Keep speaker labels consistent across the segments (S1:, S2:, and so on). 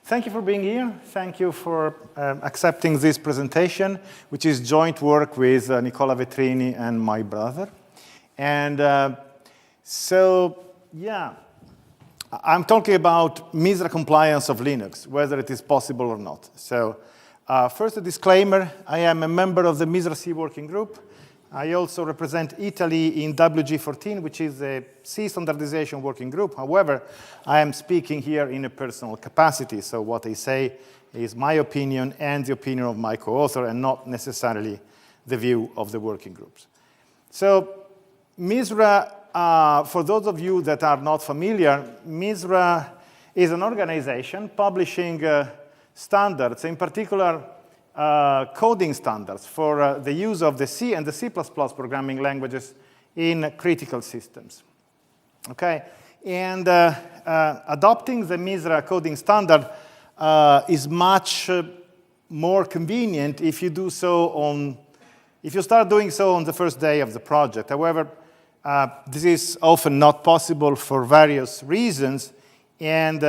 S1: Thank you for being here. Thank you for accepting this presentation, which is joint work with Nicola Vetrini and my brother. And I'm talking about MISRA compliance of Linux, whether it is possible or not. So first, a disclaimer. I am a member of the MISRA C working group. I also represent Italy in WG14, which is a C standardization working group. However, I am speaking here in a personal capacity. So what I say is my opinion and the opinion of my co-author, and not necessarily the view of the working groups. So MISRA, for those of you that are not familiar, MISRA is an organization publishing standards, in particular coding standards for the use of the C and the C++ programming languages in critical systems. Okay, and adopting the MISRA coding standard is much more convenient if you do so if you start doing so on the first day of the project. However, this is often not possible for various reasons, and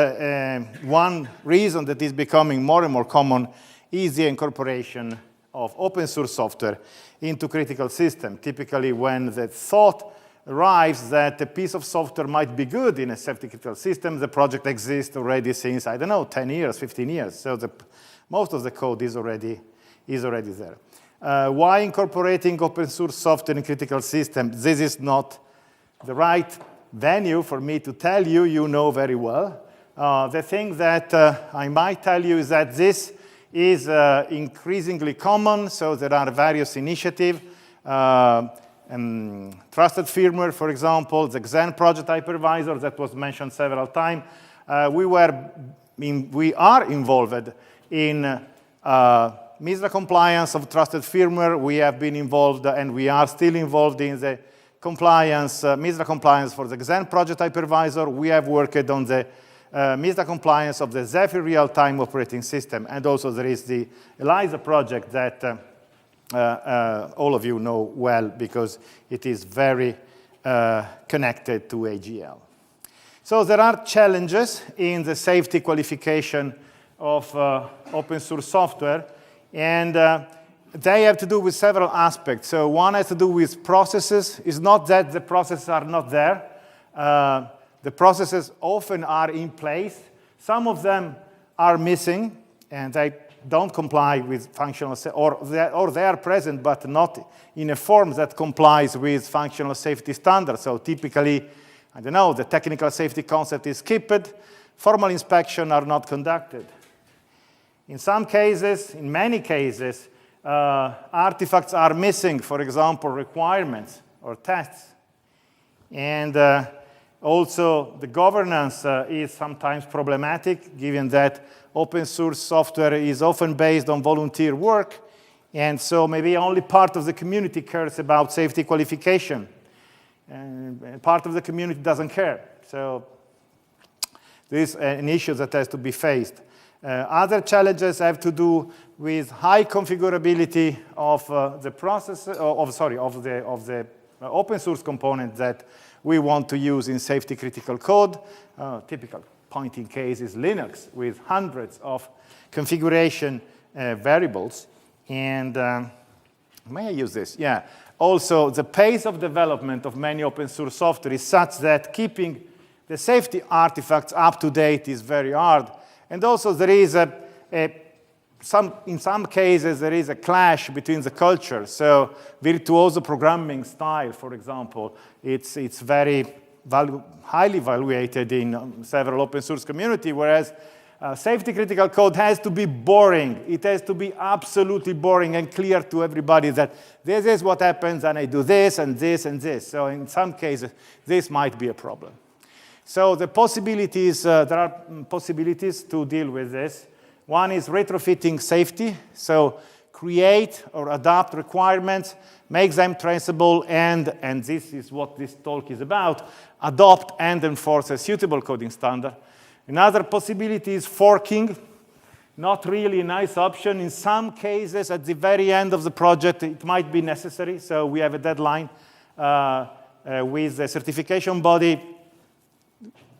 S1: one reason that is becoming more and more common is the incorporation of open source software into critical systems. Typically, when the thought arrives that a piece of software might be good in a safety critical system, the project exists already since, I don't know, 10 years, 15 years. So most of the code is already there. Why incorporating open source software in critical systems? This is not the right venue for me to tell you. You know very well. The thing that I might tell you is that this is increasingly common, so there are various initiatives. Trusted firmware, for example, the Xen project hypervisor that was mentioned several times. We are involved in MISRA compliance of trusted firmware. We have been involved, and we are still involved in the compliance, MISRA compliance for the Xen project hypervisor. We have worked on the MISRA compliance of the Zephyr real-time operating system, and also there is the ELISA project that all of you know well because it is very connected to AGL. So there are challenges in the safety qualification of open source software, and they have to do with several aspects. So one has to do with processes. It's not that the processes are not there. The processes often are in place. Some of them are missing, and they don't comply with functional safety, or they are present, but not in a form that complies with functional safety standards. So typically, I don't know, the technical safety concept is skipped. Formal inspection are not conducted. In some cases, in many cases, artifacts are missing, for example, requirements or tests. And also, the governance is sometimes problematic, given that open source software is often based on volunteer work, and so maybe only part of the community cares about safety qualification, and part of the community doesn't care. So this is an issue that has to be faced. Other challenges have to do with high configurability of the process, of the open source component that we want to use in safety critical code. Typical pointing case is Linux with hundreds of configuration variables. And may I use this? Yeah. Also, the pace of development of many open source software is such that keeping the safety artifacts up to date is very hard. And also, there is in some cases, there is a clash between the cultures. So virtuoso programming style, for example, it's very highly evaluated in several open source community, whereas safety critical code has to be boring. It has to be absolutely boring and clear to everybody that this is what happens, and I do this and this and this. So in some cases, this might be a problem. So the possibilities, there are possibilities to deal with this. One is retrofitting safety, so create or adapt requirements, make them traceable, and this is what this talk is about, adopt and enforce a suitable coding standard. Another possibility is forking, not really a nice option. In some cases, at the very end of the project, it might be necessary, so we have a deadline with the certification body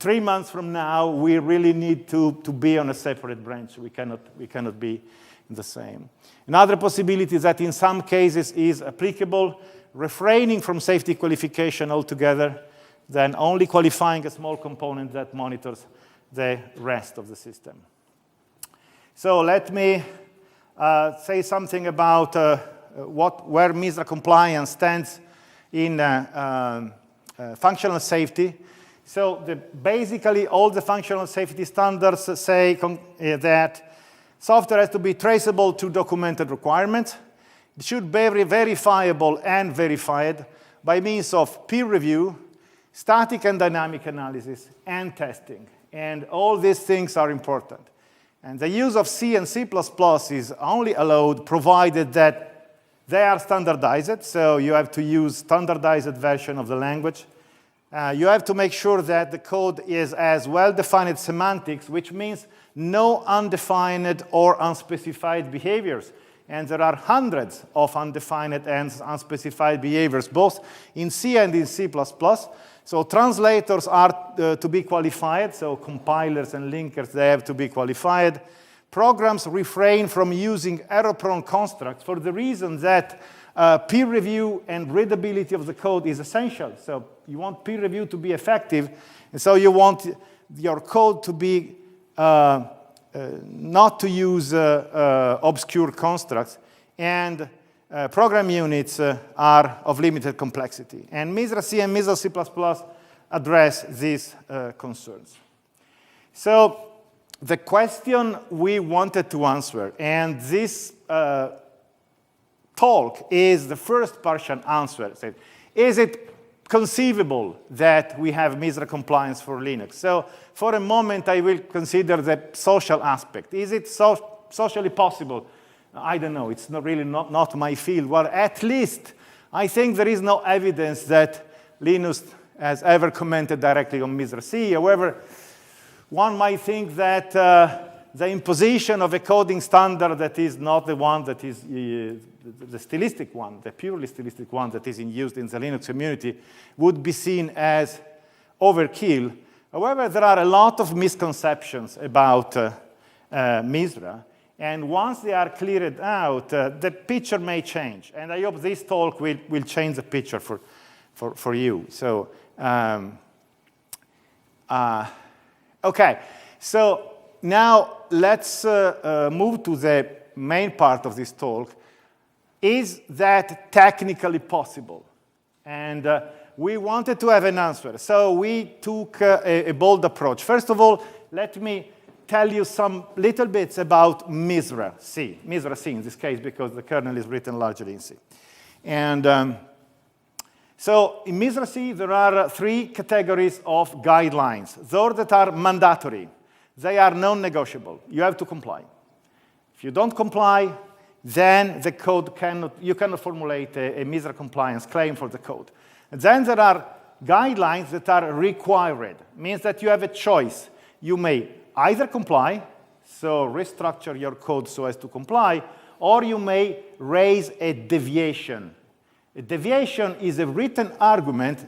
S1: 3 months from now, we really need to be on a separate branch. We cannot be the same. Another possibility is that in some cases is applicable, refraining from safety qualification altogether, then only qualifying a small component that monitors the rest of the system. So let me say something about where MISRA compliance stands in functional safety. So basically, all the functional safety standards say that software has to be traceable to documented requirements. It should be verifiable and verified by means of peer review, static and dynamic analysis, and testing. And all these things are important. And the use of C and C++ is only allowed provided that they are standardized. So you have to use standardized version of the language. You have to make sure that the code is as well-defined semantics, which means no undefined or unspecified behaviors. And there are hundreds of undefined and unspecified behaviors, both in C and in C++. So translators are to be qualified, so compilers and linkers, they have to be qualified. Programs refrain from using error-prone constructs for the reason that peer review and readability of the code is essential. So you want peer review to be effective, and so you want your code to be not to use obscure constructs, and program units are of limited complexity. And MISRA C and MISRA C++ address these concerns. So the question we wanted to answer, and this talk is the first partial answer. Is it conceivable that we have MISRA compliance for Linux? So for a moment, I will consider the social aspect. Is it socially possible? I don't know. It's not my field. Well, at least I think there is no evidence that Linux has ever commented directly on MISRA C. However, one might think that the imposition of a coding standard that is not the one that is the stylistic one, the purely stylistic one that is used in the Linux community, would be seen as overkill. However, there are a lot of misconceptions about MISRA, and once they are cleared out, the picture may change. And I hope this talk will change the picture for you. So, okay, so now let's move to the main part of this talk. Is that technically possible? And we wanted to have an answer. So we took a bold approach. First of all, let me tell you some little bits about MISRA C. MISRA C in this case, because the kernel is written largely in C. And so in MISRA C, there are 3 categories of guidelines. Those that are mandatory. They are non-negotiable. You have to comply. If you don't comply, then the code you cannot formulate a MISRA compliance claim for the code. And then there are guidelines that are required. Means that you have a choice. You may either comply, so restructure your code so as to comply, or you may raise a deviation. A deviation is a written argument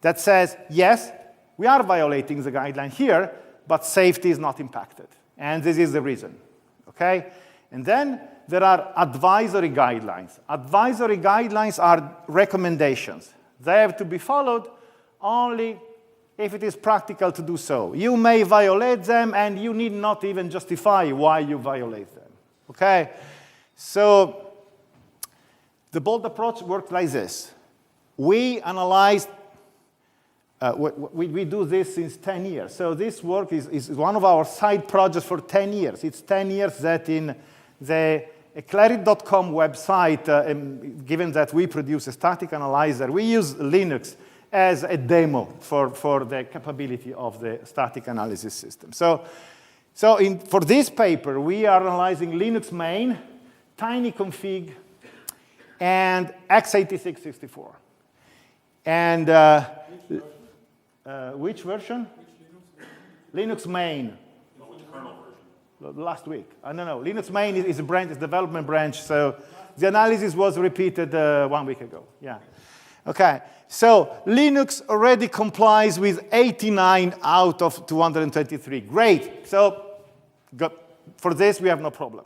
S1: that says, yes, we are violating the guideline here, but safety is not impacted. And this is the reason, okay? And then there are advisory guidelines. Advisory guidelines are recommendations. They have to be followed only if it is practical to do so. You may violate them, and you need not even justify why you violate them, okay? So the bold approach worked like this. We analyzed, we do this since 10 years. So this work is one of our side projects for 10 years. It's 10 years that in the Eclair.com website, given that we produce a static analyzer, we use Linux as a demo for the capability of the static analysis system. So for this paper, we are analyzing Linux main, Kconfig, and x86-64. And which version? Linux main. Last week. I don't know. Linux main is a branch, it's a development branch, so the analysis was repeated 1 week ago. Yeah. Okay, so Linux already complies with 89 out of 223. Great, so for this we have no problem.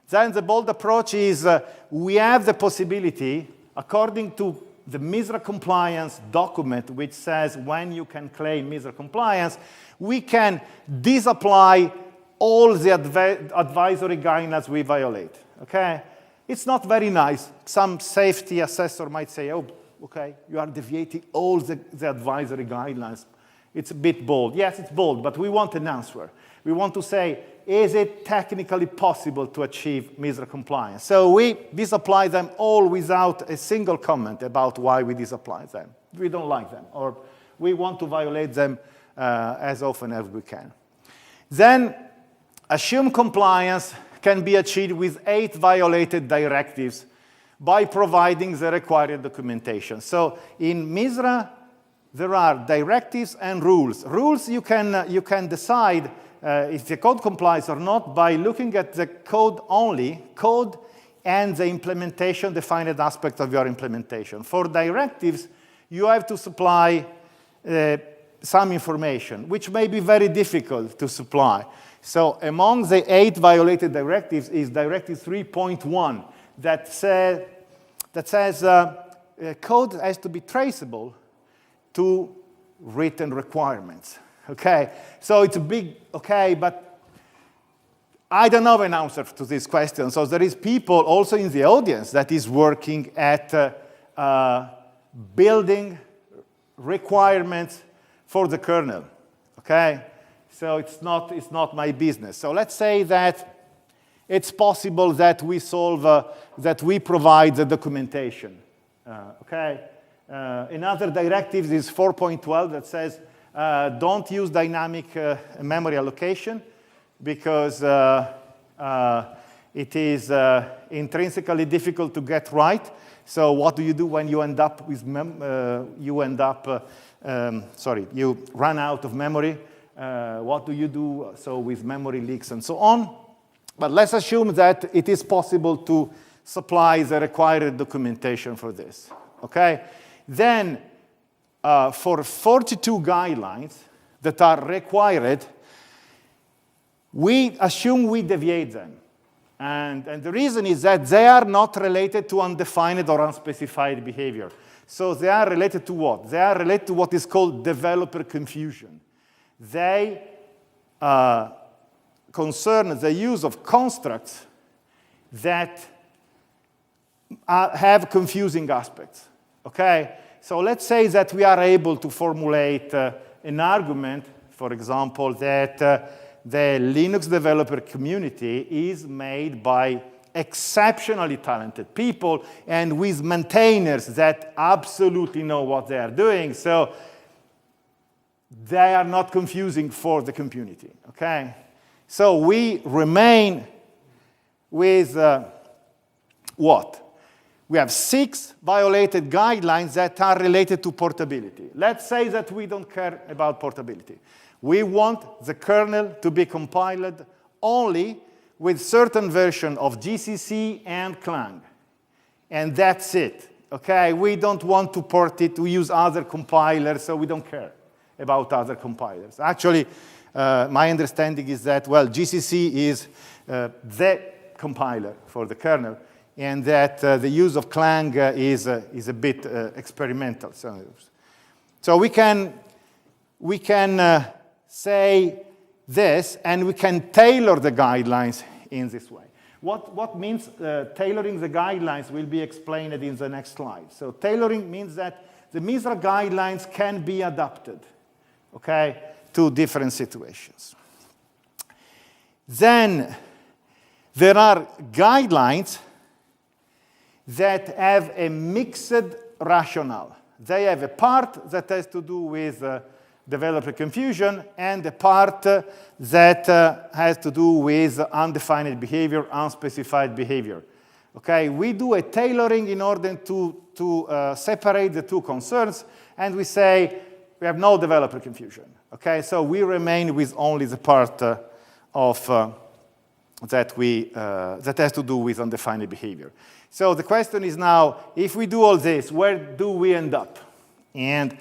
S1: Then the bold approach is we have the possibility, according to the MISRA compliance document, which says when you can claim MISRA compliance, we can disapply all the advisory guidelines we violate, okay? It's not very nice. Some safety assessor might say, oh, okay, you are deviating all the advisory guidelines. It's a bit bold. Yes, it's bold, but we want an answer. We want to say, is it technically possible to achieve MISRA compliance? So we disapply them all without a single comment about why we disapply them. We don't like them, or we want to violate them as often as we can. Then, assume compliance can be achieved with 8 violated directives by providing the required documentation. So in MISRA, there are directives and rules. Rules you can decide if the code complies or not by looking at the code only, code and the implementation, defined aspect of your implementation. For directives, you have to supply some information, which may be very difficult to supply. So among the 8 violated directives is Directive 3.1 that says code has to be traceable to written requirements. Okay, so it's a big, okay, but I don't know an answer to this question. So there is people also in the audience that is working at building requirements for the kernel, okay? So it's not my business. So let's say that it's possible that we solve, that we provide the documentation, okay? Another directive is 4.12 that says don't use dynamic memory allocation because it is intrinsically difficult to get right. So what do you do when you end up with you run out of memory? What do you do so with memory leaks and so on? But let's assume that it is possible to supply the required documentation for this, okay? Then for 42 guidelines that are required, we assume we deviate them. And the reason is that they are not related to undefined or unspecified behavior. So they are related to what? They are related to what is called developer confusion. They concern the use of constructs that have confusing aspects, okay? So let's say that we are able to formulate an argument, for example, that the Linux developer community is made by exceptionally talented people and with maintainers that absolutely know what they are doing. So they are not confusing for the community, okay? So we remain with what? We have 6 violated guidelines that are related to portability. Let's say that we don't care about portability. We want the kernel to be compiled only with certain version of GCC and Clang. And that's it, okay? We don't want to port it to use other compilers, so we don't care about other compilers. Actually, my understanding is that, well, GCC is the compiler for the kernel, and that the use of Clang is a bit experimental. So we can say this, and we can tailor the guidelines in this way. What means tailoring the guidelines will be explained in the next slide. So tailoring means that the MISRA guidelines can be adapted, okay, to different situations. Then there are guidelines that have a mixed rationale. They have a part that has to do with developer confusion and a part that has to do with undefined behavior, unspecified behavior. Okay, we do a tailoring in order to separate the two concerns, and we say we have no developer confusion. Okay, so we remain with only the part of that has to do with undefined behavior. So the question is now, if we do all this, where do we end up? And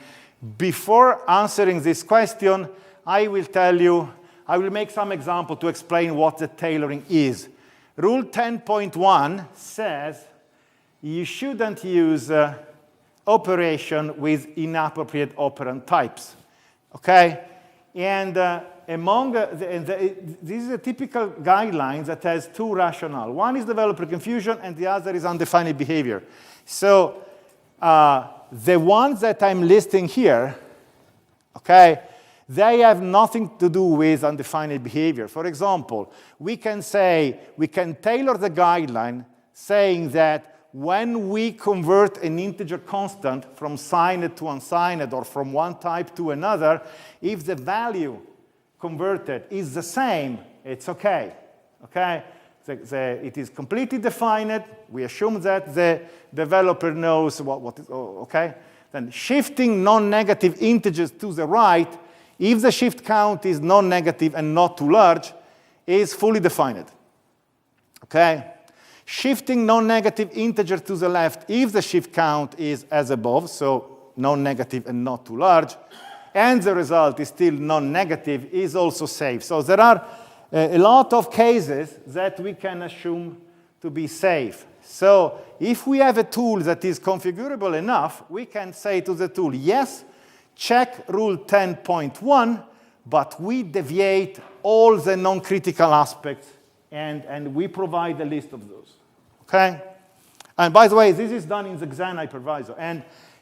S1: before answering this question, I will make some example to explain what the tailoring is. Rule 10.1 says you shouldn't use operation with inappropriate operand types, okay? And this is a typical guideline that has two rationale. One is developer confusion, and the other is undefined behavior. So the ones that I'm listing here, okay, they have nothing to do with undefined behavior. For example, we can tailor the guideline saying that when we convert an integer constant from signed to unsigned or from one type to another, if the value converted is the same, it's okay. Okay? It is completely defined. We assume that the developer knows what is, okay? Then shifting non-negative integers to the right, if the shift count is non-negative and not too large, is fully defined. Okay? Shifting non-negative integer to the left, if the shift count is as above, so non-negative and not too large, and the result is still non-negative, is also safe. So there are a lot of cases that we can assume to be safe. So if we have a tool that is configurable enough, we can say to the tool, yes, check rule 10.1, but we deviate all the non-critical aspects, and we provide a list of those. Okay? And by the way, this is done in the Xen hypervisor.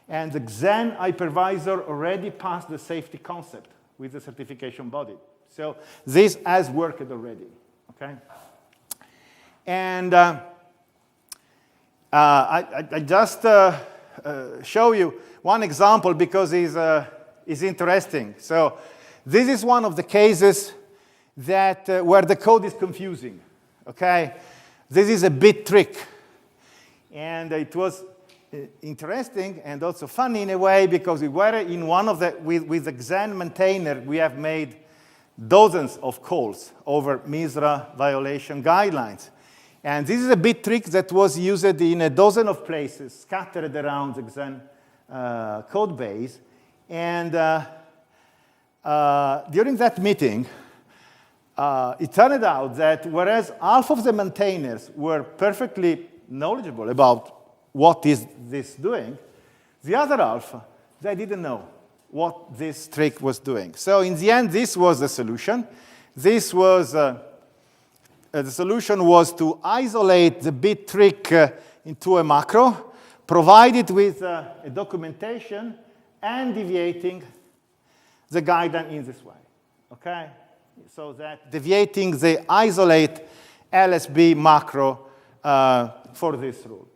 S1: And the Xen hypervisor already passed the safety concept with the certification body. So this has worked already. Okay? And I just show you one example because it's interesting. So this is one of the cases that where the code is confusing. Okay? This is a bit trick. And it was interesting and also funny in a way because we were in one of the, with the Xen maintainer, we have made dozens of calls over MISRA violation guidelines. And this is a bit trick that was used in a dozen of places scattered around the Xen code base. And during that meeting, it turned out that whereas half of the maintainers were perfectly knowledgeable about what is this doing, the other half, they didn't know what this trick was doing. So in the end, this was the solution. This was, the solution was to isolate the bit trick into a macro, provide it with a documentation, and deviating the guideline in this way, okay? So that deviating the isolate LSB macro for this rule.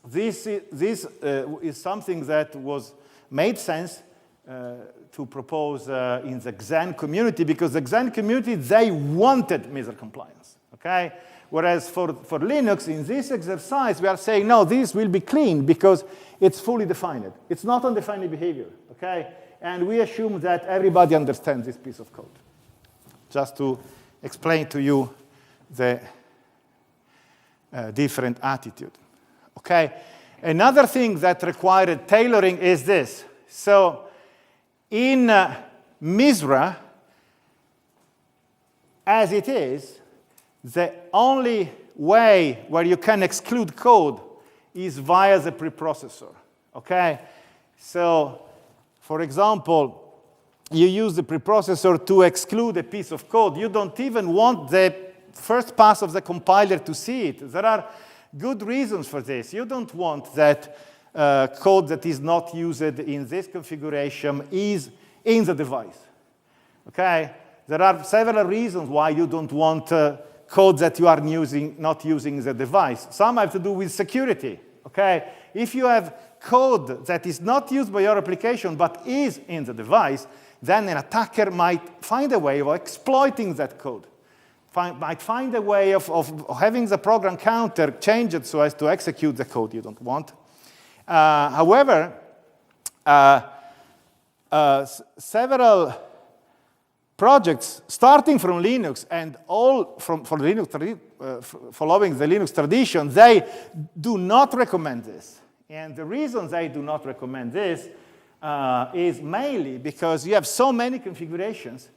S1: This is something that was made sense to propose in the Xen community because the Xen community, they wanted MISRA compliance, okay? Whereas for Linux, in this exercise, we are saying, no, this will be clean because it's fully defined. It's not undefined behavior, okay? And we assume that everybody understands this piece of code. Just to explain to you the different attitude. Okay? Another thing that required tailoring is this. So in MISRA, as it is, the only way where you can exclude code is via the preprocessor. Okay? So, for example, you use the preprocessor to exclude a piece of code. You don't even want the first pass of the compiler to see it. There are good reasons for this. You don't want that code that is not used in this configuration is in the device. Okay? There are several reasons why you don't want code that you are not using the device. Some have to do with security. Okay? If you have code that is not used by your application but is in the device, then an attacker might find a way of exploiting that code. Might find a way of having the program counter changed so as to execute the code you don't want. However, several projects starting from Linux and all from Linux, following the Linux tradition, they do not recommend this. And the reason they do not recommend this is mainly because you have so many configurations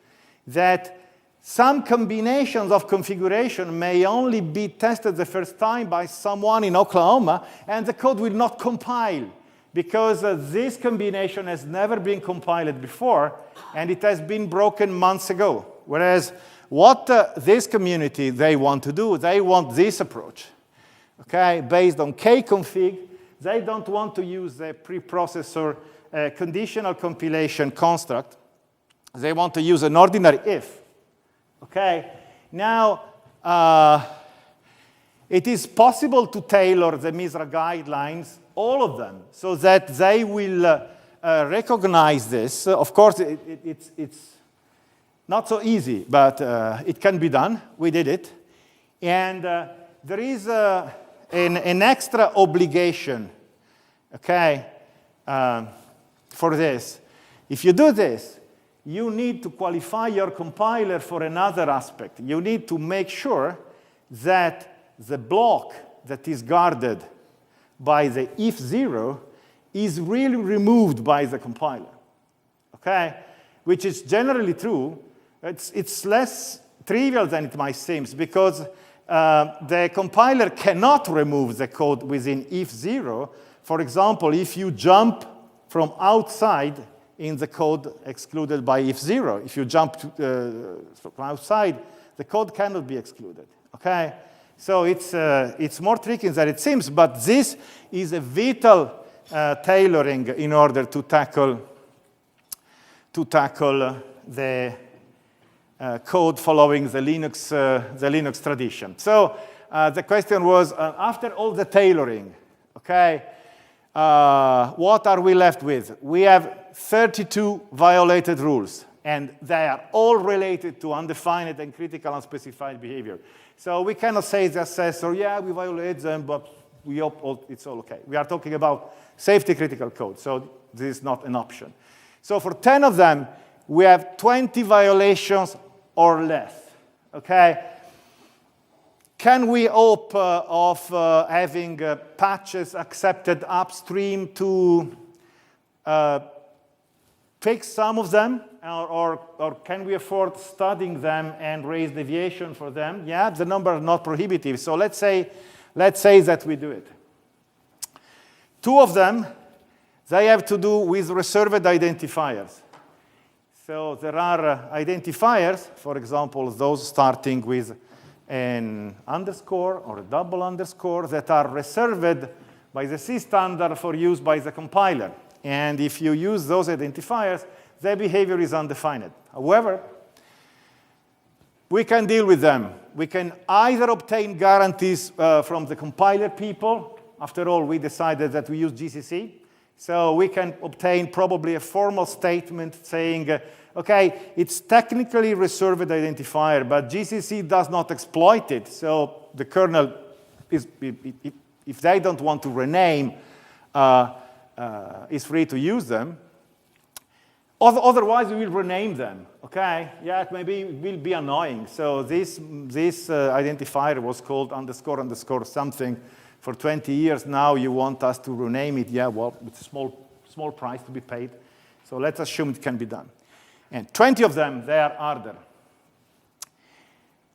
S1: that some combinations of configuration may only be tested the first time by someone in Oklahoma, and the code will not compile because this combination has never been compiled before, and it has been broken months ago. Whereas what this community, they want to do, they want this approach, okay, based on Kconfig. They don't want to use the preprocessor conditional compilation construct. They want to use an ordinary if. Okay, now it is possible to tailor the MISRA guidelines, all of them, so that they will recognize this. Of course, it's not so easy, but it can be done. We did it. And there is an extra obligation, okay, for this. If you do this, you need to qualify your compiler for another aspect. You need to make sure that the block that is guarded by the if zero is really removed by the compiler, okay? Which is generally true. It's less trivial than it might seem, because the compiler cannot remove the code within if zero. For example, if you jump from outside in the code excluded by if zero. If you jump from outside, the code cannot be excluded, okay? So it's more tricky than it seems, but this is a vital tailoring in order to tackle the code following the Linux tradition. So the question was, after all the tailoring, okay, what are we left with? We have 32 violated rules, and they are all related to undefined and critical unspecified behavior. So we cannot say the assessor, yeah, we violate them, but we hope it's all okay. We are talking about safety critical code, so this is not an option. So for 10 of them, we have 20 violations or less, okay? Can we hope of having patches accepted upstream to fix some of them, or can we afford studying them and raise deviation for them? Yeah, the number are not prohibitive. So let's say that we do it. 2 of them, they have to do with reserved identifiers. So there are identifiers, for example, those starting with an underscore or a double underscore that are reserved by the C standard for use by the compiler. And if you use those identifiers, their behavior is undefined. However, we can deal with them. We can either obtain guarantees from the compiler people. After all, we decided that we use GCC. So we can obtain probably a formal statement saying, okay, it's technically reserved identifier, but GCC does not exploit it. So the kernel, if they don't want to rename, is free to use them. Otherwise, we will rename them, okay? Yeah, maybe it will be annoying. So this identifier was called underscore underscore something for 20 years. Now you want us to rename it. Yeah, well, it's a small price to be paid. So let's assume it can be done. And 20 of them, they are harder.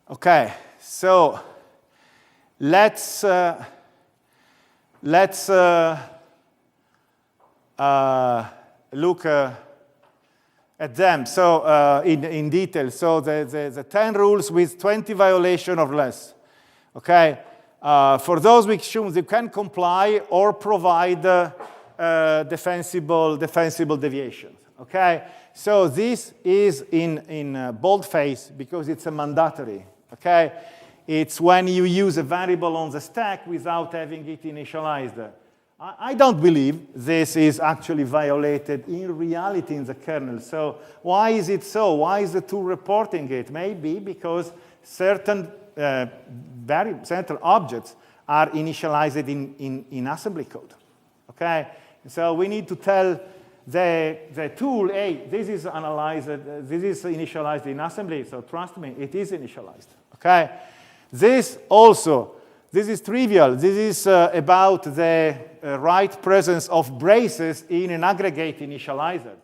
S1: Okay, so let's look at them. So in detail. So the 10 rules with 20 violation or less. Okay. For those we assume they can comply or provide defensible deviations. Okay. So this is in boldface because it's a mandatory. Okay. It's when you use a variable on the stack without having it initialized. I don't believe this is actually violated in reality in the kernel. So why is it so? Why is the tool reporting it? Maybe because certain objects are initialized in assembly code. Okay? So we need to tell the tool, hey, this is analyzed, this is initialized in assembly, so trust me, it is initialized, okay? This is trivial. This is about the right presence of braces in an aggregate initializer.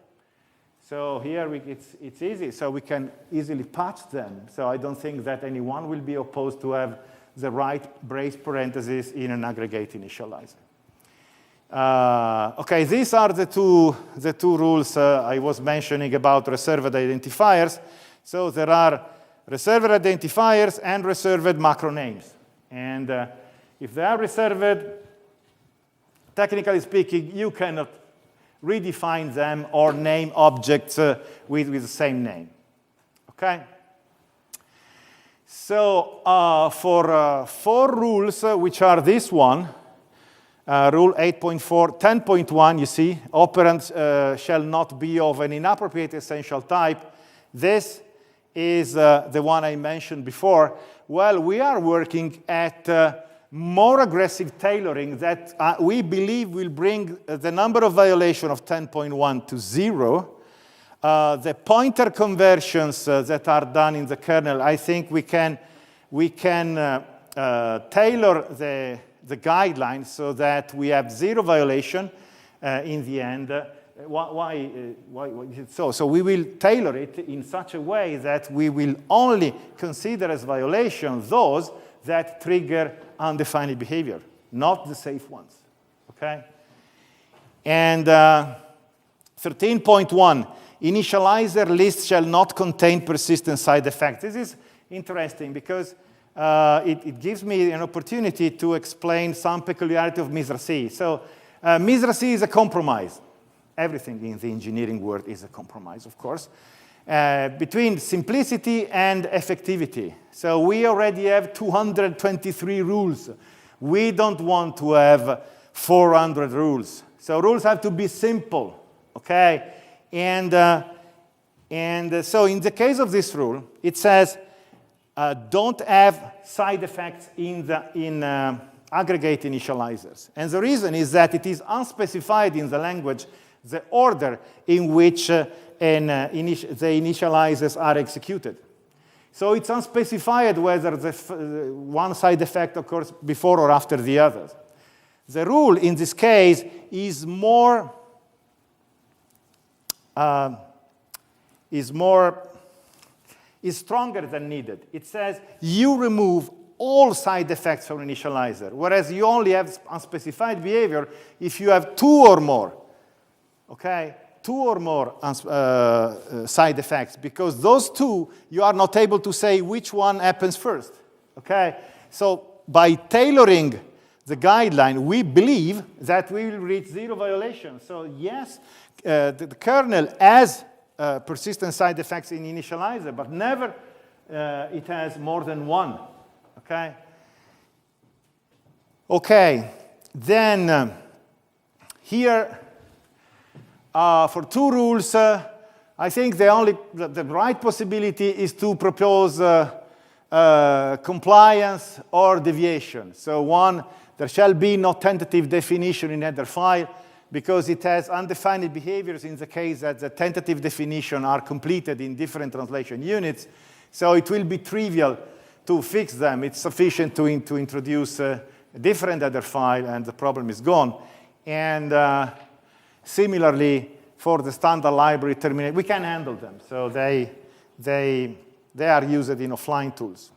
S1: So here it's easy, so we can easily patch them. So I don't think that anyone will be opposed to have the right brace parentheses in an aggregate initializer. Okay, these are the two rules I was mentioning about reserved identifiers. So there are reserved identifiers and reserved macro names. And if they are reserved, technically speaking, you cannot redefine them or name objects with the same name. Okay? So for 4 rules, which are this one, Rule 8.4, 10.1, you see, operands shall not be of an inappropriate essential type. This is the one I mentioned before. Well, we are working at more aggressive tailoring that we believe will bring the number of violations of 10.1 to 0. The pointer conversions that are done in the kernel, I think we can tailor the guidelines so that we have 0 violation in the end. Why is it so? So we will tailor it in such a way that we will only consider as violation those that trigger undefined behavior, not the safe ones. Okay? And 13.1, initializer list shall not contain persistent side effects. This is interesting because it gives me an opportunity to explain some peculiarity of MISRA C. So MISRA C is a compromise. Everything in the engineering world is a compromise, of course, between simplicity and effectivity. So we already have 223 rules. We don't want to have 400 rules. So rules have to be simple, okay? And so in the case of this rule, it says don't have side effects in aggregate initializers. And the reason is that it is unspecified in the language the order in which the initializers are executed. So it's unspecified whether one side effect occurs before or after the others. The rule in this case is stronger than needed. It says you remove all side effects from initializer, whereas you only have unspecified behavior if you have 2 or more. Okay, 2 or more side effects, because those 2, you are not able to say which one happens first. Okay, so by tailoring the guideline, we believe that we will reach 0 violation. So yes, the kernel has persistent side effects in initializer, but never it has more than 1. Okay. Okay. Then here. For 2 rules, I think the right possibility is to propose compliance or deviation. So 1, there shall be no tentative definition in header file because it has undefined behaviors in the case that the tentative definition are completed in different translation units. So it will be trivial to fix them. It's sufficient to introduce a different header file and the problem is gone. And similarly, for the standard library terminate, we can handle them. So they are used in offline tools.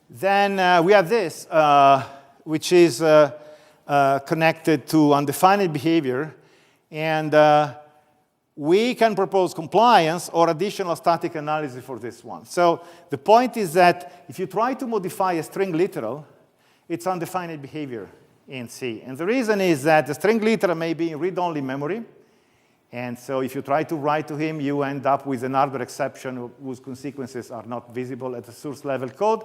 S1: Then we have this, which is connected to undefined behavior. And we can propose compliance or additional static analysis for this one. So the point is that if you try to modify a string literal, it's undefined behavior in C. And the reason is that the string literal may be in read-only memory. And so if you try to write to him, you end up with an hardware exception whose consequences are not visible at the source level code.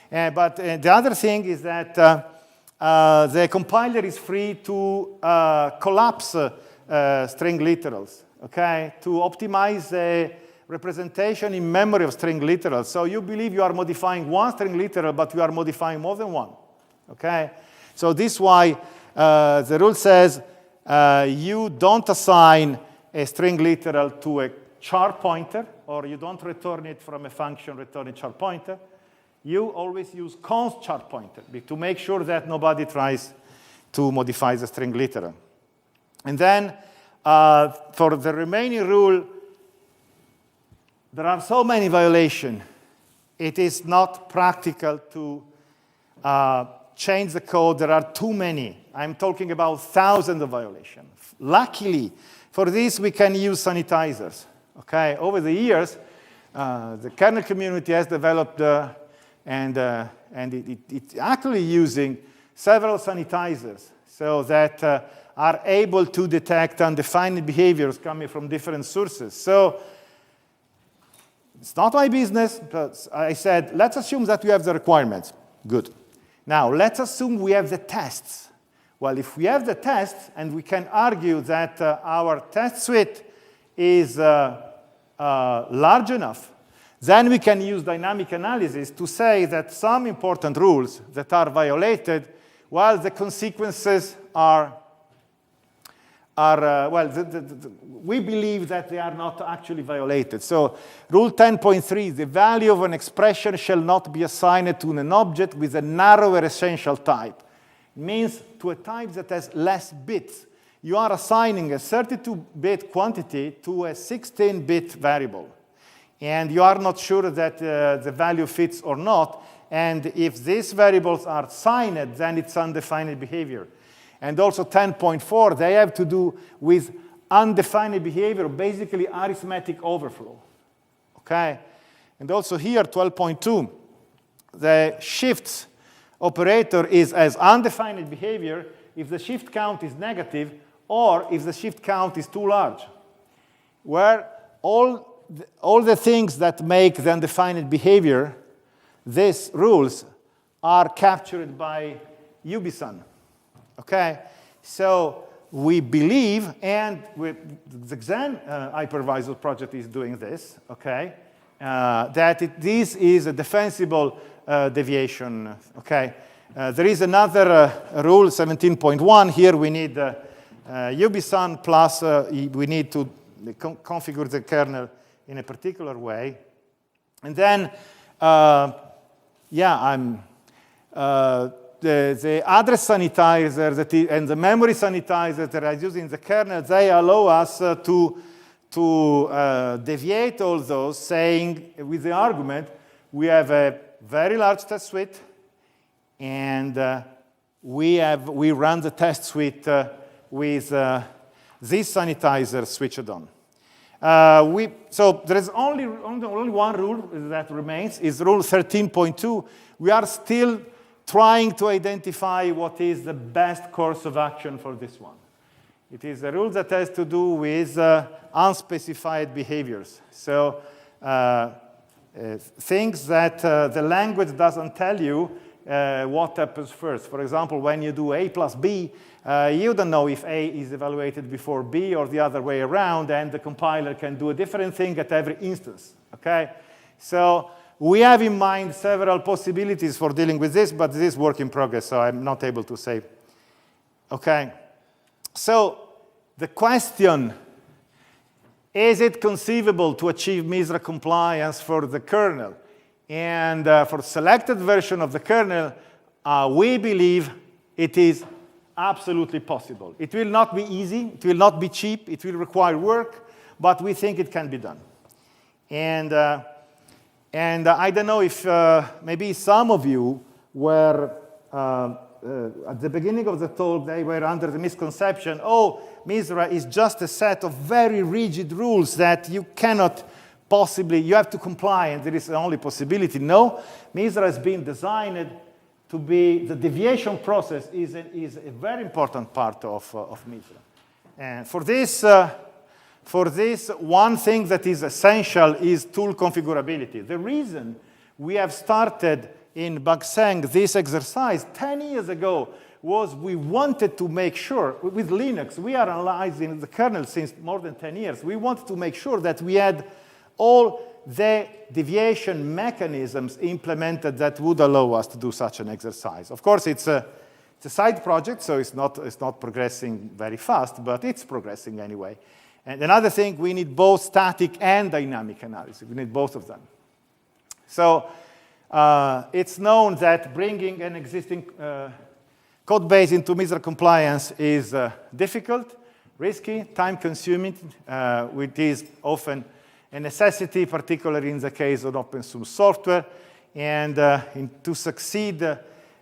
S1: But the other thing is that the compiler is free to collapse string literals, okay, to optimize the representation in memory of string literals. So you believe you are modifying one string literal, but you are modifying more than one, okay? So this is why the rule says you don't assign a string literal to a char pointer, or you don't return it from a function returning char pointer. You always use const char pointer to make sure that nobody tries to modify the string literal. And then for the remaining rule, there are so many violations. It is not practical to change the code. There are too many. I'm talking about thousands of violations. Luckily, for this, we can use sanitizers. Okay? Over the years, the kernel community has developed and it's actually using several sanitizers so that are able to detect undefined behaviors coming from different sources. So it's not my business, but I said, let's assume that we have the requirements. Good. Now, let's assume we have the tests. Well, if we have the tests, and we can argue that our test suite is large enough, then we can use dynamic analysis to say that some important rules that are violated, while the consequences are we believe that they are not actually violated. So rule 10.3, the value of an expression shall not be assigned to an object with a narrower essential type. It means to a type that has less bits. You are assigning a 32-bit quantity to a 16-bit variable. And you are not sure that the value fits or not. And if these variables are signed, then it's undefined behavior. And also 10.4, they have to do with undefined behavior, basically arithmetic overflow. Okay? And also here, 12.2, the shifts operator is as undefined behavior if the shift count is negative or if the shift count is too large, where all the things that make the undefined behavior, these rules, are captured by UBSUN. Okay, so we believe, and with the Xen hypervisor project is doing this, okay, that this is a defensible deviation, okay. There is another rule, 17.1. Here we need UBSUN plus we need to configure the kernel in a particular way. And then, the address sanitizer and the memory sanitizer that are used in the kernel, they allow us to deviate all those, saying with the argument, we have a very large test suite, and we run the test suite with this sanitizer switched on. So there is only one rule that remains, is rule 13.2. We are still trying to identify what is the best course of action for this one. It is a rule that has to do with unspecified behaviors. So things that the language doesn't tell you what happens first. For example, when you do A plus B, you don't know if A is evaluated before B or the other way around, and the compiler can do a different thing at every instance. Okay? So we have in mind several possibilities for dealing with this, but this is work in progress, so I'm not able to say. Okay. So the question, is it conceivable to achieve MISRA compliance for the kernel? And for selected version of the kernel, we believe it is absolutely possible. It will not be easy, it will not be cheap, it will require work, but we think it can be done. And I don't know if maybe some of you were, at the beginning of the talk, they were under the misconception, oh, MISRA is just a set of very rigid rules that you cannot possibly, you have to comply, and there is the only possibility. No, MISRA has been designed to be, the deviation process is a very important part of MISRA. And for this, one thing that is essential is tool configurability. The reason we have started in BUGSENG this exercise 10 years ago was we wanted to make sure, with Linux, we are analyzing the kernel since more than 10 years. We wanted to make sure that we had all the deviation mechanisms implemented that would allow us to do such an exercise. Of course, it's It's a side project, so it's not progressing very fast, but it's progressing anyway. And another thing, we need both static and dynamic analysis. We need both of them. So it's known that bringing an existing code base into MISRA compliance is difficult, risky, time-consuming, which is often a necessity, particularly in the case of open source software. And to succeed,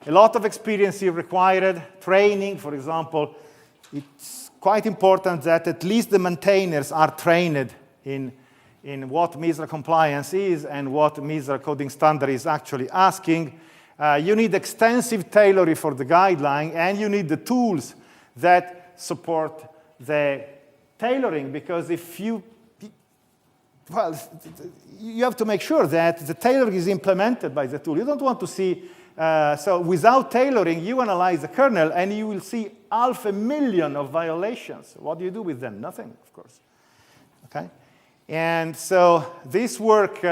S1: a lot of experience is required. Training, for example, it's quite important that at least the maintainers are trained in what MISRA compliance is and what MISRA coding standard is actually asking. You need extensive tailoring for the guideline, and you need the tools that support the tailoring, because if you have to make sure that the tailoring is implemented by the tool. You don't want to see, so without tailoring, you analyze the kernel and you will see 500,000 of violations. What do you do with them? Nothing, of course. Okay? And so this work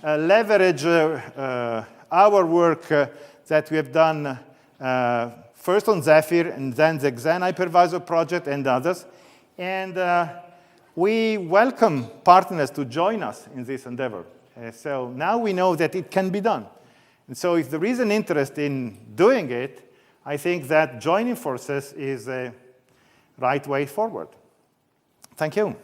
S1: leverage our work that we have done first on Zephyr and then the Xen hypervisor project and others. And we welcome partners to join us in this endeavor. So now we know that it can be done. And so if there is an interest in doing it, I think that joining forces is a right way forward. Thank you.